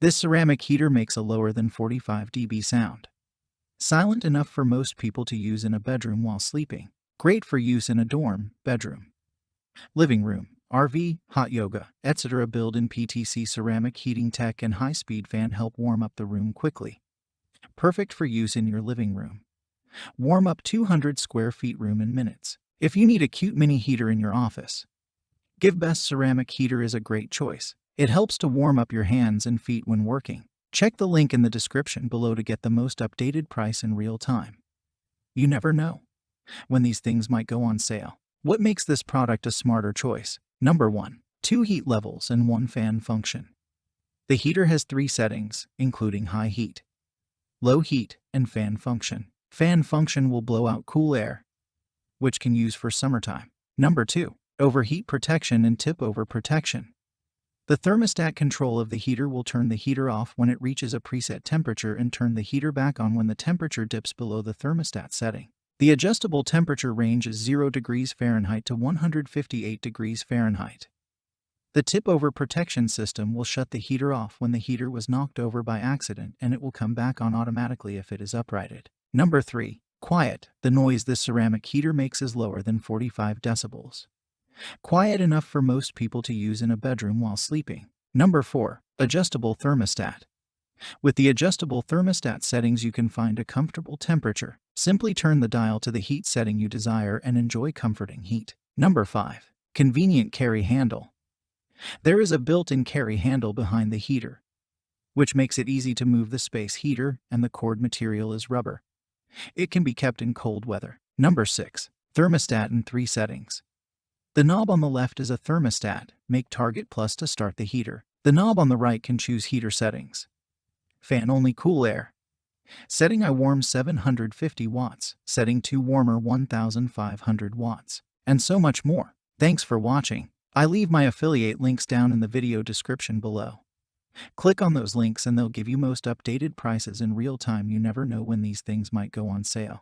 This ceramic heater makes a lower than 45 dB sound. Silent enough for most people to use in a bedroom while sleeping. Great for use in a dorm, bedroom, living room, RV, hot yoga, etc. Built-in PTC ceramic heating tech and high-speed fan help warm up the room quickly. Perfect for use in your living room. Warm up 200 square feet room in minutes. If you need a cute mini heater in your office, GiveBest ceramic heater is a great choice. It helps to warm up your hands and feet when working. Check the link in the description below to get the most updated price in real time. You never know when these things might go on sale. What makes this product a smarter choice? Number 1. 2 heat levels and 1 fan function. The heater has 3 settings, including high heat, low heat, and fan function. Fan function will blow out cool air, which can use for summertime. Number 2. Overheat protection and tip-over protection. The thermostat control of the heater will turn the heater off when it reaches a preset temperature and turn the heater back on when the temperature dips below the thermostat setting. The adjustable temperature range is 0 degrees Fahrenheit to 158 degrees Fahrenheit. The tip-over protection system will shut the heater off when the heater was knocked over by accident, and it will come back on automatically if it is uprighted. Number 3. Quiet. The noise this ceramic heater makes is lower than 45 decibels. Quiet enough for most people to use in a bedroom while sleeping. Number 4. Adjustable thermostat. With the adjustable thermostat settings, you can find a comfortable temperature. Simply turn the dial to the heat setting you desire and enjoy comforting heat. Number 5. Convenient carry handle. There is a built-in carry handle behind the heater, which makes it easy to move the space heater, and the cord material is rubber. It can be kept in cold weather. Number 6. Thermostat in 3 settings. The knob on the left is a thermostat. Make target plus to start the heater. The knob on the right can choose heater settings. Fan only cool air. Setting I warm 750 watts. Setting 2 warmer 1500 watts. And so much more. Thanks for watching. I leave my affiliate links down in the video description below. Click on those links and they'll give you most updated prices in real time. You never know when these things might go on sale.